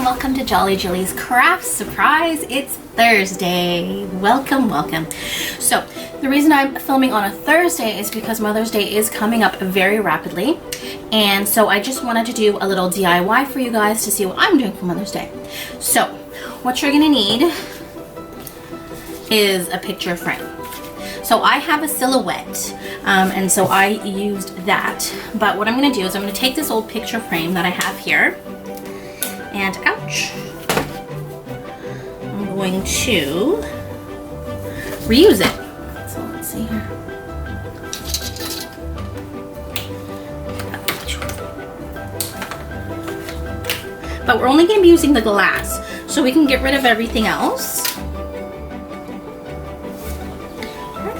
Welcome to Jolly Jilly's Craft Surprise. It's Thursday. Welcome, welcome. So the reason I'm filming on a Thursday is because Mother's Day is coming up very rapidly. And so I just wanted to do a little DIY for you guys to see what I'm doing for Mother's Day. So what you're gonna need is a picture frame. So I have a silhouette, and so I used that. But what I'm gonna do is I'm gonna take this old picture frame that I have here, and ouch, I'm going to reuse it. So let's see here. But we're only gonna be using the glass, so we can get rid of everything else.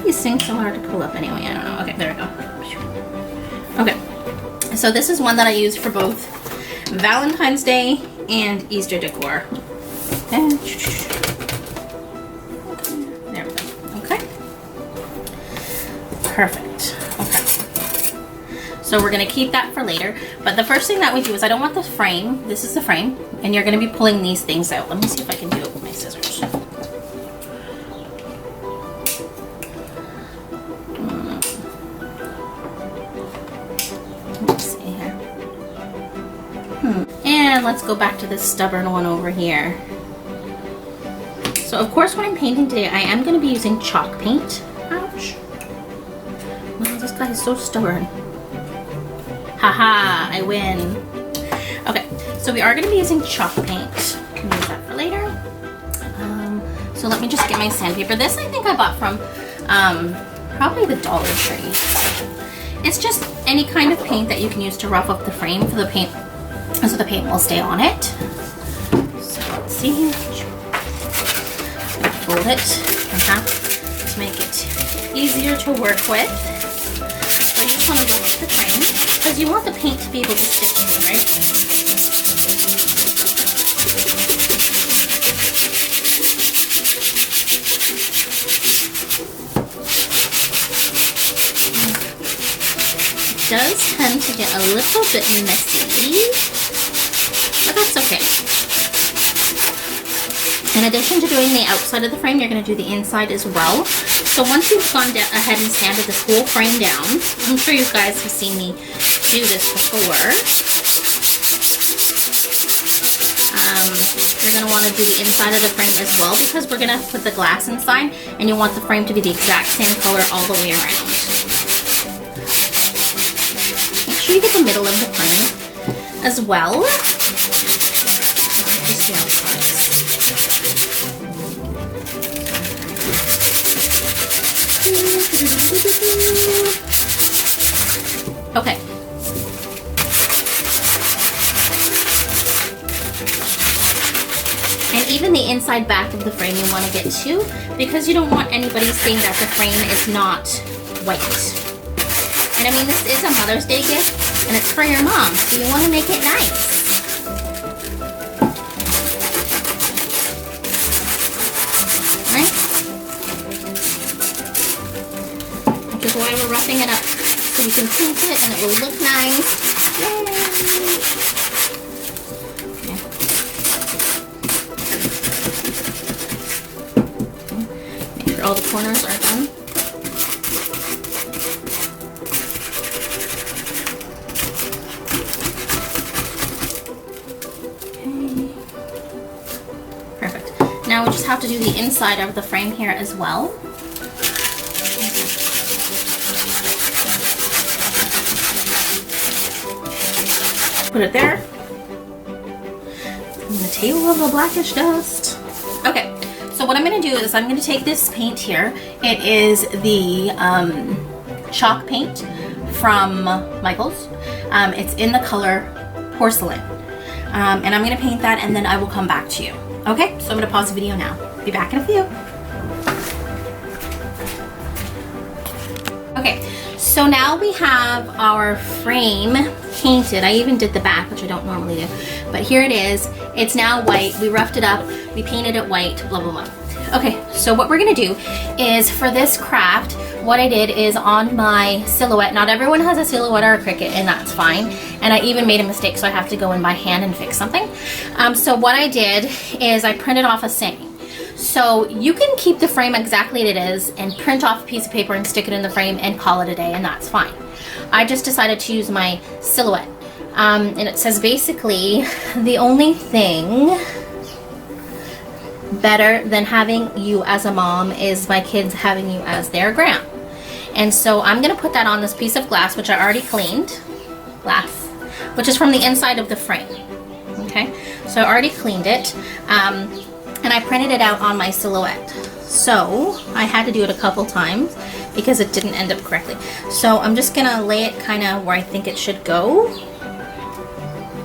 These things so hard to pull up anyway, I don't know. Okay, there we go. Okay, so this is one that I used for both Valentine's Day and Easter decor. And there we go. Okay, perfect. Okay, so we're gonna keep that for later, but the first thing that we do is I don't want the frame. This is the frame, and you're gonna be pulling these things out. Let me see if I can do it with my scissors. And let's go back to this stubborn one over here. So of course when I'm painting today, I am going to be using chalk paint. Ouch. Oh, this guy is so stubborn. Haha, I win. Okay, so we are going to be using chalk paint. Can use that for later. So let me just get my sandpaper. This I think I bought from probably the Dollar Tree. It's just any kind of paint that you can use to rough up the frame for the paint, so the paint will stay on it. So let's see. Fold it in half to make it easier to work with. So you just want to rough the frame because you want the paint to be able to stick to it, right? It does tend to get a little bit messy, but that's okay. In addition to doing the outside of the frame, you're going to do the inside as well. So once you've gone ahead and sanded this whole frame down, I'm sure you guys have seen me do this before. You're going to want to do the inside of the frame as well because we're going to put the glass inside and you want the frame to be the exact same color all the way around. Make sure you get the middle of the frame as well. Just see how it looks. Okay. And even the inside back of the frame you want to get to because you don't want anybody saying that the frame is not white. And I mean, this is a Mother's Day gift and it's for your mom, so you want to make it nice. Right? Which is why we're roughing it up. So you can paint it and it will look nice. Yay! Okay. Make sure all the corners are done. Now we just have to do the inside of the frame here as well. Put it there. On the table of the blackish dust. Okay, so what I'm going to do is I'm going to take this paint here. It is the chalk paint from Michaels. It's in the color Porcelain. And I'm going to paint that and then I will come back to you. Okay, so I'm going to pause the video now. Be back in a few. Okay, so now we have our frame painted. I even did the back, which I don't normally do. But here it is. It's now white. We roughed it up. We painted it white, blah, blah, blah. Okay, so what we're gonna do is for this craft, what I did is on my silhouette, not everyone has a silhouette or a Cricut, and that's fine, And I even made a mistake, so I have to go in by hand and fix something. So what I did is I printed off a saying. So you can keep the frame exactly as it is and print off a piece of paper and stick it in the frame and call it a day, and that's fine. I just decided to use my silhouette. And it says basically, the only thing better than having you as a mom is my kids having you as their gram. And so I'm gonna put that on this piece of glass, which I already cleaned. Which is from the inside of the frame. Okay, so I already cleaned it. And I printed it out on my silhouette. So I had to do it a couple times because it didn't end up correctly. So I'm just gonna lay it kind of where I think it should go.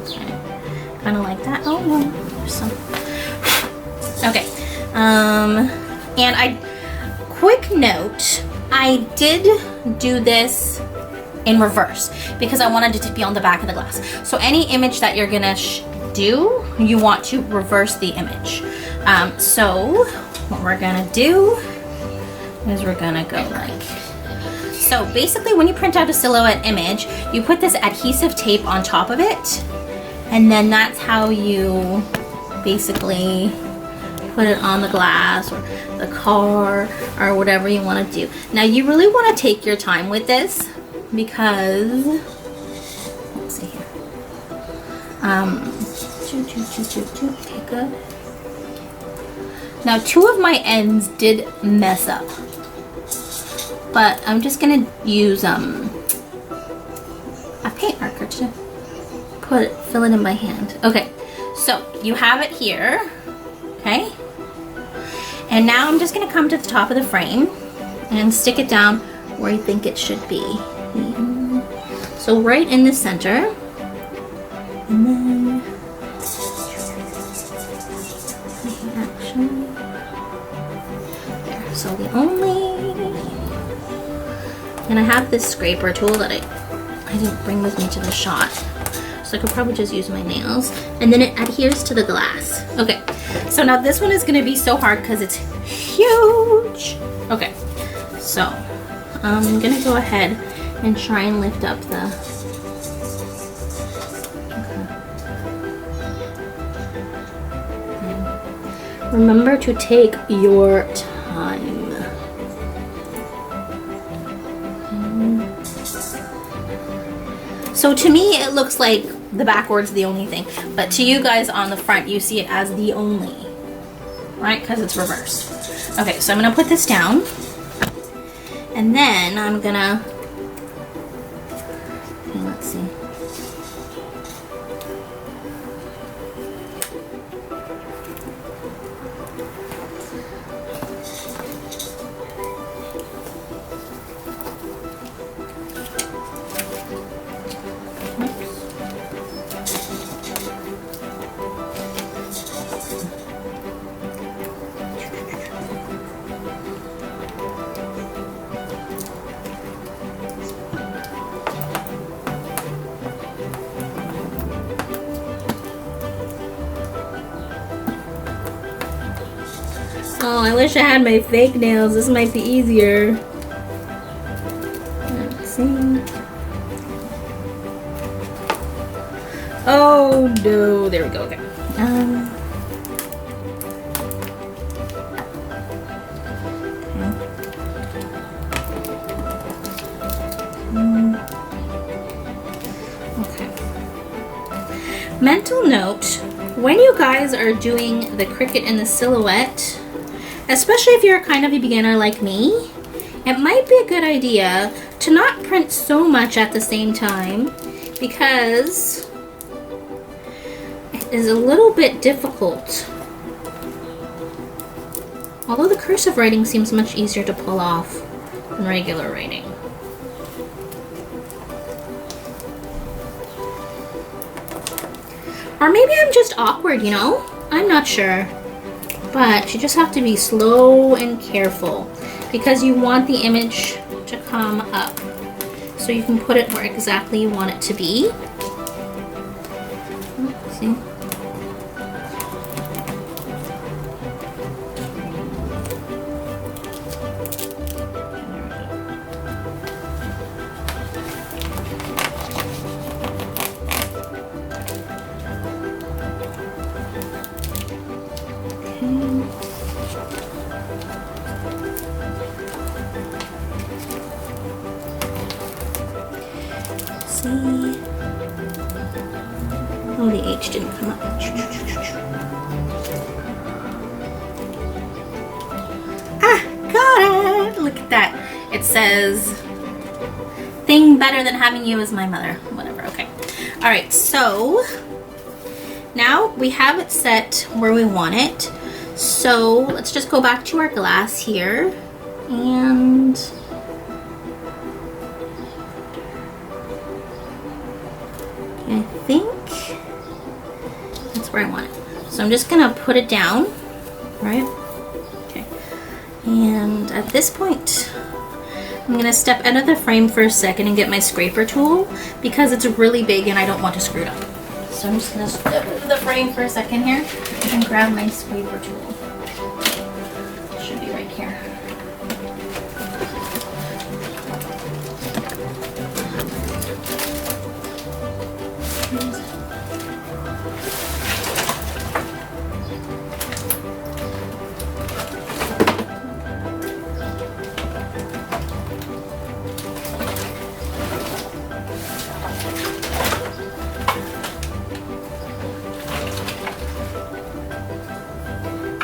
Okay. Kind of like that. Oh no, there's some. Okay. And quick note, I did do this in reverse because I wanted it to be on the back of the glass. So any image that you're gonna do, you want to reverse the image. So what we're gonna do is we're gonna go like, so basically when you print out a silhouette image, you put this adhesive tape on top of it, and then that's how you basically put it on the glass or the car or whatever you want to do. Now you really want to take your time with this because, let's see here. Okay, good. Now 2 of my ends did mess up, but I'm just gonna use a paint marker to fill it in my hand. Okay, so you have it here, okay? And now I'm just gonna come to the top of the frame and stick it down where I think it should be. So right in the center, and then there. So the only, and I have this scraper tool that I didn't bring with me to the shot, so I could probably just use my nails, and then it adheres to the glass. Okay, so now this one is going to be so hard because it's huge. Okay, so I'm going to go ahead and try and lift up the, remember to take your time. So to me, it looks like the backwards the only thing, but to you guys on the front, you see it as the only, right? Because it's reversed. Okay, so I'm gonna put this down, and then I'm gonna, okay, let's see. Oh, I wish I had my fake nails. This might be easier. Let's see. Oh no, there we go. Okay. Okay. Mental note: when you guys are doing the Cricut and the silhouette, especially if you're kind of a beginner like me, it might be a good idea to not print so much at the same time because it is a little bit difficult. Although the cursive writing seems much easier to pull off than regular writing. Or maybe I'm just awkward, you know? I'm not sure. But you just have to be slow and careful because you want the image to come up so you can put it where exactly you want it to be. See? Oh, the H didn't come up. Ah, got it. Look at that. It says, thing better than having you as my mother. Whatever, okay. All right, so now we have it set where we want it. So let's just go back to our glass here, and I think that's where I want it. So I'm just gonna put it down, right? Okay. And at this point, I'm gonna step out of the frame for a second and get my scraper tool because it's really big and I don't want to screw it up. So I'm just gonna step out of the frame for a second here and grab my scraper tool. It should be right here.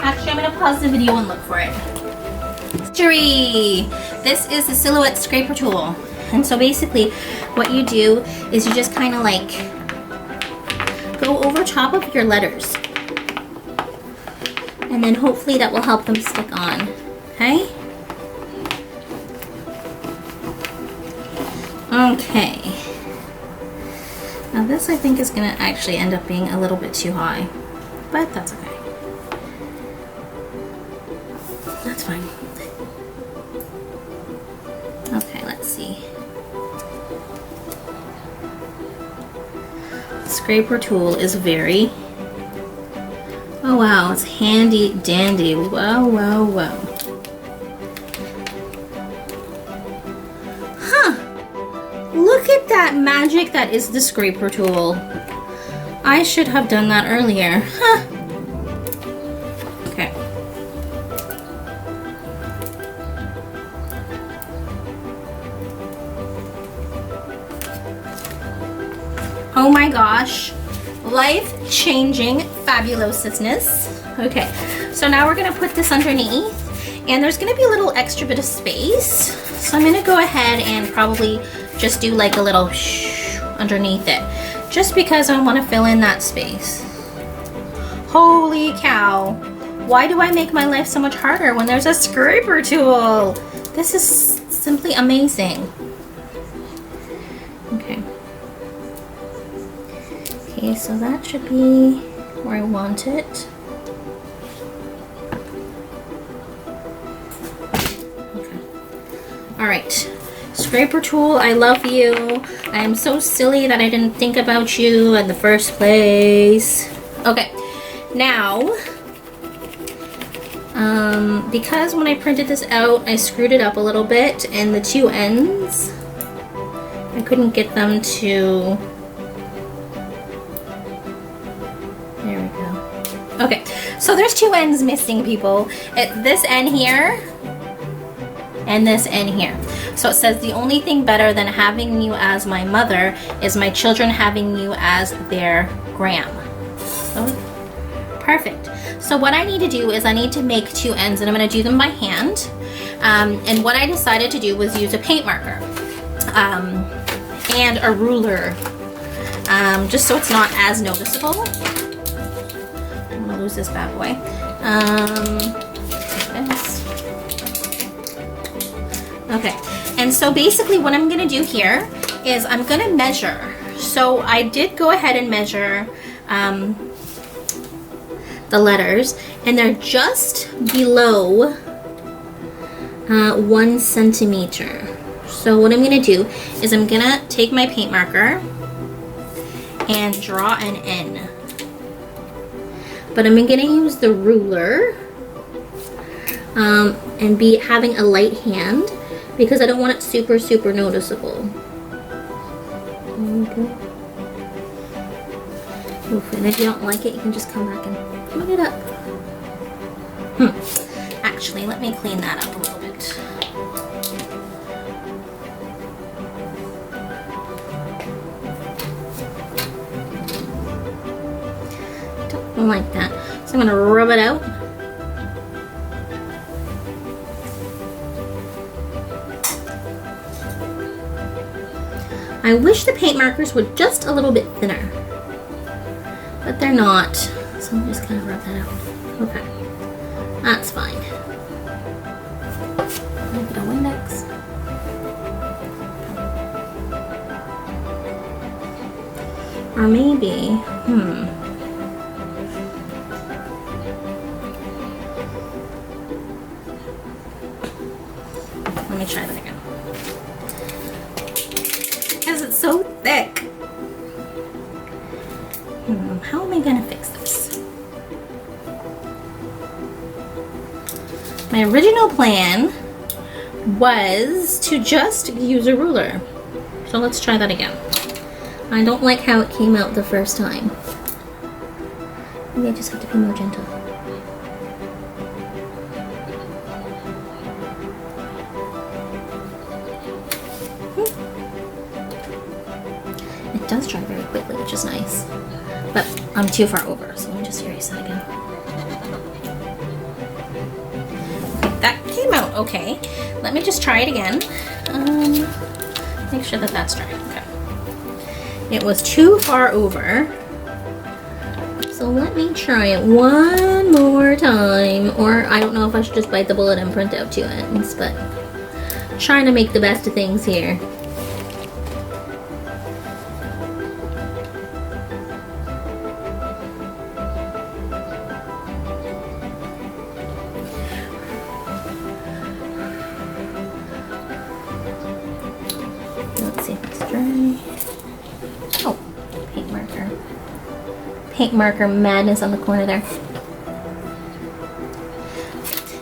Actually, I'm gonna pause the video and look for it. Mystery! This is the Silhouette Scraper Tool. And so basically, what you do is you just kind of like go over top of your letters. And then hopefully that will help them stick on, okay? Okay. Now this I think is gonna actually end up being a little bit too high, but that's okay. That's fine. Okay, let's see. Scraper tool is very... Oh wow, it's handy dandy. Wow, wow, wow. Huh. Look at that magic that is the scraper tool. I should have done that earlier. Huh. Okay. Oh my gosh, life-changing fabulousness. Okay, so now we're gonna put this underneath, and there's gonna be a little extra bit of space. So I'm gonna go ahead and probably just do like a little shh underneath it, just because I wanna fill in that space. Holy cow, why do I make my life so much harder when there's a scraper tool? This is simply amazing. Okay. Okay, so that should be where I want it. Okay. All right, scraper tool, I love you. I am so silly that I didn't think about you in the first place. Okay, now, because when I printed this out, I screwed it up a little bit, and the two ends, I couldn't get them to... Okay, so there's two ends missing, people. This end here and this end here. So it says, the only thing better than having you as my mother is my children having you as their gram. So, perfect. So what I need to do is I need to make two ends, and I'm going to do them by hand. And what I decided to do was use a paint marker and a ruler, just so it's not as noticeable. Lose this bad boy. Okay, and so basically what I'm gonna do here is I'm gonna measure. So I did go ahead and measure the letters, and they're just below 1 centimeter. So what I'm gonna do is I'm gonna take my paint marker and draw an N. But I'm gonna use the ruler and be having a light hand because I don't want it super, super noticeable. Okay. Oof, and if you don't like it, you can just come back and clean it up. Actually, let me clean that up a little bit. don't like that. So I'm gonna rub it out. I wish the paint markers were just a little bit thinner, but they're not. So I'm just gonna rub that out. Okay, that's fine. A little bit of Windex. Or maybe, let me try that again. Because it's so thick. How am I gonna fix this? My original plan was to just use a ruler. So let's try that again. I don't like how it came out the first time. Maybe I just have to be more gentle. It does dry very quickly, which is nice. But I'm too far over, so let me just erase that again. Okay, that came out okay. Let me just try it again. Make sure that that's dry. Okay. It was too far over. So let me try it one more time. Or I don't know if I should just bite the bullet and print out 2 ends, but trying to make the best of things here. Let's see if it's dry. Oh, paint marker. Paint marker madness on the corner there.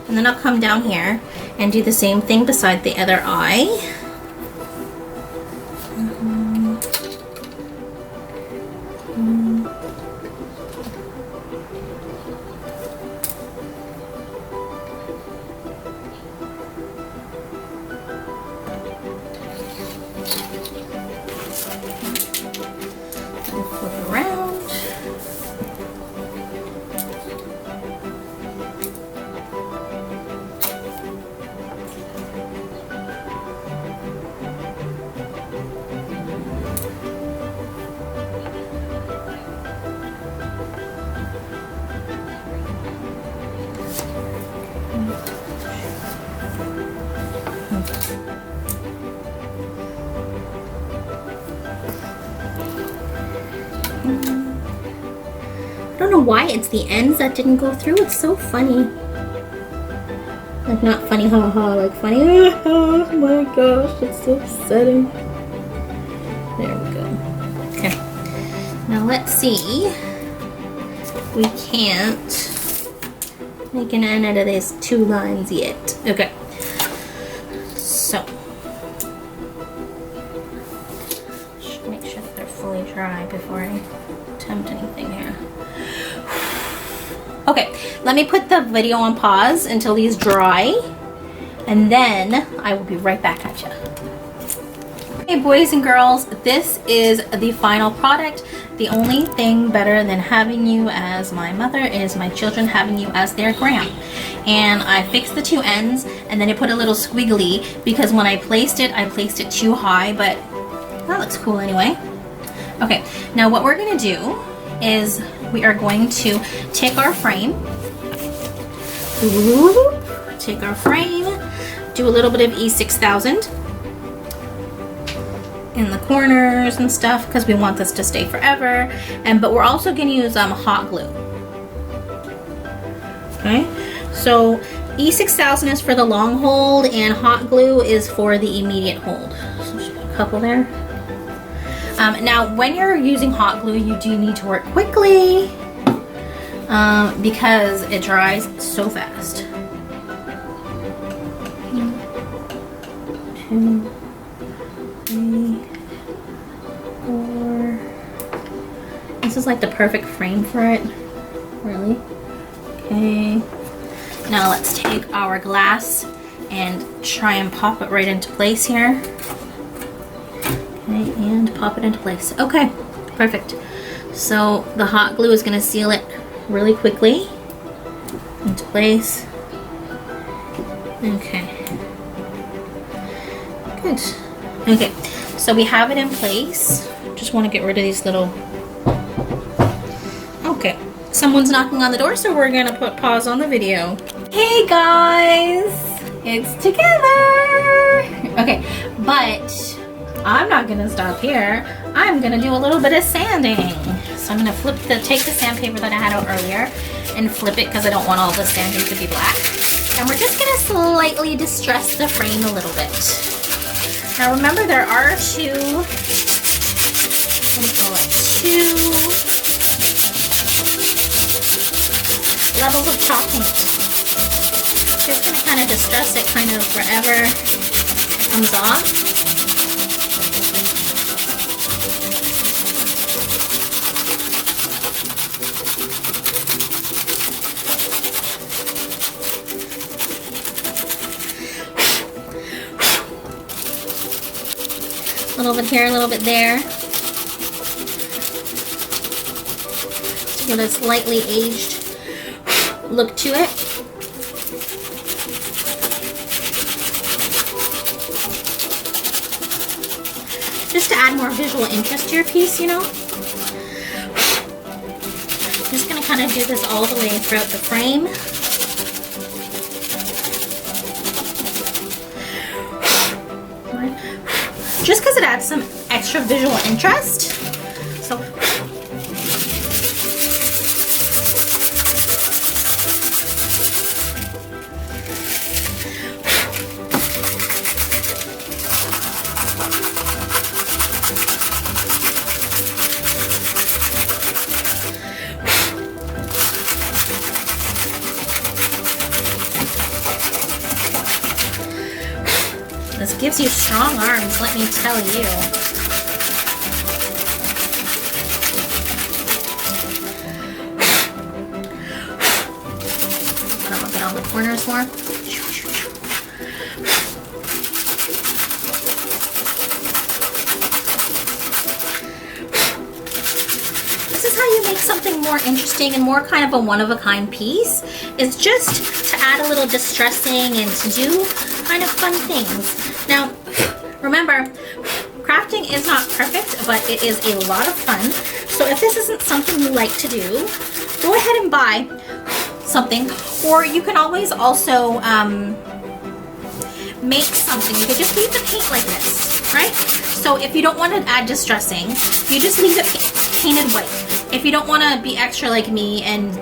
And then I'll come down here and do the same thing beside the other eye. Flip around. I don't know why it's the ends that didn't go through. It's so funny. Like not funny, haha, like funny. Oh my gosh, it's so upsetting. There we go. Okay. Now let's see. We can't make an end out of these 2 lines yet. Okay. So. Just make sure that they're fully dry before I attempt anything here. Okay, let me put the video on pause until these dry, and then I will be right back at you. Okay, boys and girls, this is the final product. The only thing better than having you as my mother is my children having you as their gram. And I fixed the 2 ends, and then I put a little squiggly because when I placed it too high, but that looks cool anyway. Okay, now what we're gonna do is we are going to take our frame, do a little bit of E6000 in the corners and stuff because we want this to stay forever. But we're also going to use hot glue. Okay, so E6000 is for the long hold and hot glue is for the immediate hold. So just put a couple there. Now, when you're using hot glue, you do need to work quickly because it dries so fast. 1, 2, 3, 4. This is like the perfect frame for it, really. Okay. Now let's take our glass and try and pop it right into place here. Okay, and pop it into place. Okay, perfect. So the hot glue is going to seal it really quickly into place. Okay. Good. Okay, so we have it in place. Just want to get rid of these little... Okay, someone's knocking on the door, so we're gonna put pause on the video. Hey guys, it's together. Okay, but I'm not gonna stop here. I'm gonna do a little bit of sanding. So I'm gonna take the sandpaper that I had out earlier and flip it because I don't want all the sanding to be black. And we're just gonna slightly distress the frame a little bit. Now remember, there are two levels of chalk paint. Just gonna kind of distress it kind of wherever it comes off. A little bit here, a little bit there. To give a slightly aged look to it. Just to add more visual interest to your piece, you know. Just gonna kind of do this all the way throughout the frame. Just because it adds some extra visual interest. So this gives you strong arms, let me tell you. I'm gonna look at all the corners more. This is how you make something more interesting and more kind of a one-of-a-kind piece. It's just to add a little distressing and to do kind of fun things. Now, remember, crafting is not perfect, but it is a lot of fun. So if this isn't something you like to do, go ahead and buy something, or you can always also make something. You could just leave the paint like this, right? So if you don't want to add distressing, you just leave it painted white. If you don't want to be extra like me and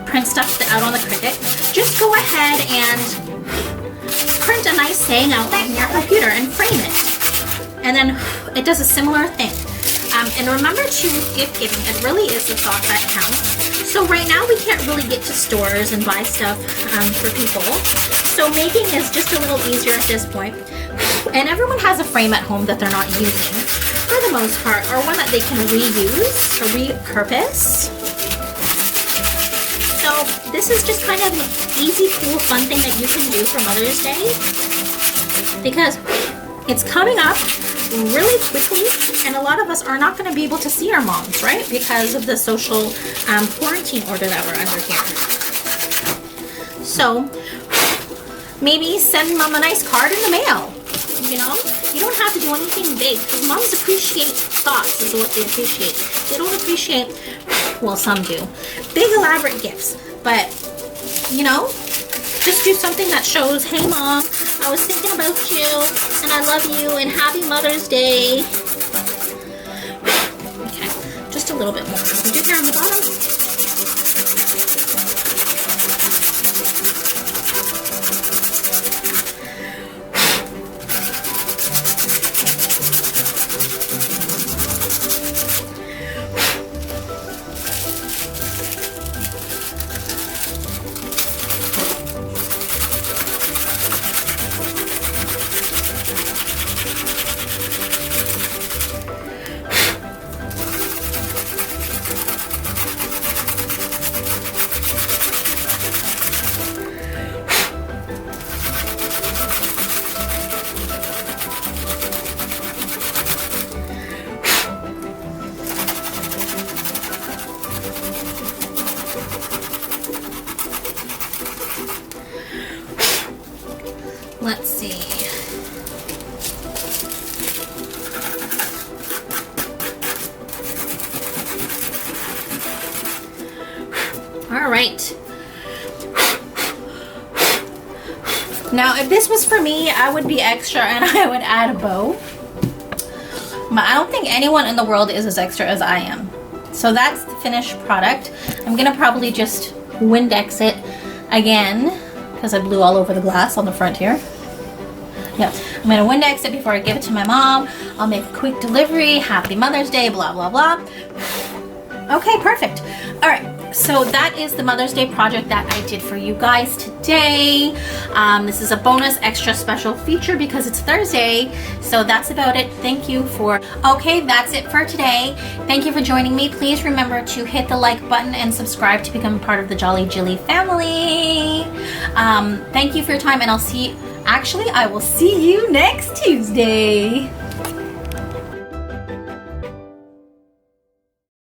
print stuff out on the Cricut, just go ahead and print a nice saying out on your computer and frame it. And then it does a similar thing. And remember to gift giving. It really is the thought that counts. So right now we can't really get to stores and buy stuff for people. So making is just a little easier at this point. And everyone has a frame at home that they're not using for the most part, or one that they can reuse or repurpose. So this is just kind of an easy, cool, fun thing that you can do for Mother's Day, because it's coming up really quickly, and a lot of us are not going to be able to see our moms, right? Because of the social quarantine order that we're under here. So maybe send mom a nice card in the mail. You know, you don't have to do anything big, because moms appreciate thoughts is what they appreciate. They don't appreciate, well, some do, big elaborate gifts, but you know, just do something that shows, hey mom, I was thinking about you and I love you and happy Mother's Day. Okay, just a little bit more. We do here on the bottom. All right. Now, if this was for me, I would be extra and I would add a bow. But I don't think anyone in the world is as extra as I am. So that's the finished product. I'm gonna probably just Windex it again because I blew all over the glass on the front here. Yeah, I'm gonna Windex it before I give it to my mom. I'll make a quick delivery. Happy Mother's Day, blah, blah, blah. Okay, perfect. All right. So that is the Mother's Day project that I did for you guys today. This is a bonus extra special feature because it's Thursday. So that's about it. Thank you for... Okay, that's it for today. Thank you for joining me. Please remember to hit the like button and subscribe to become part of the Jolly Jilly family. Thank you for your time, and I'll see... Actually, I will see you next Tuesday.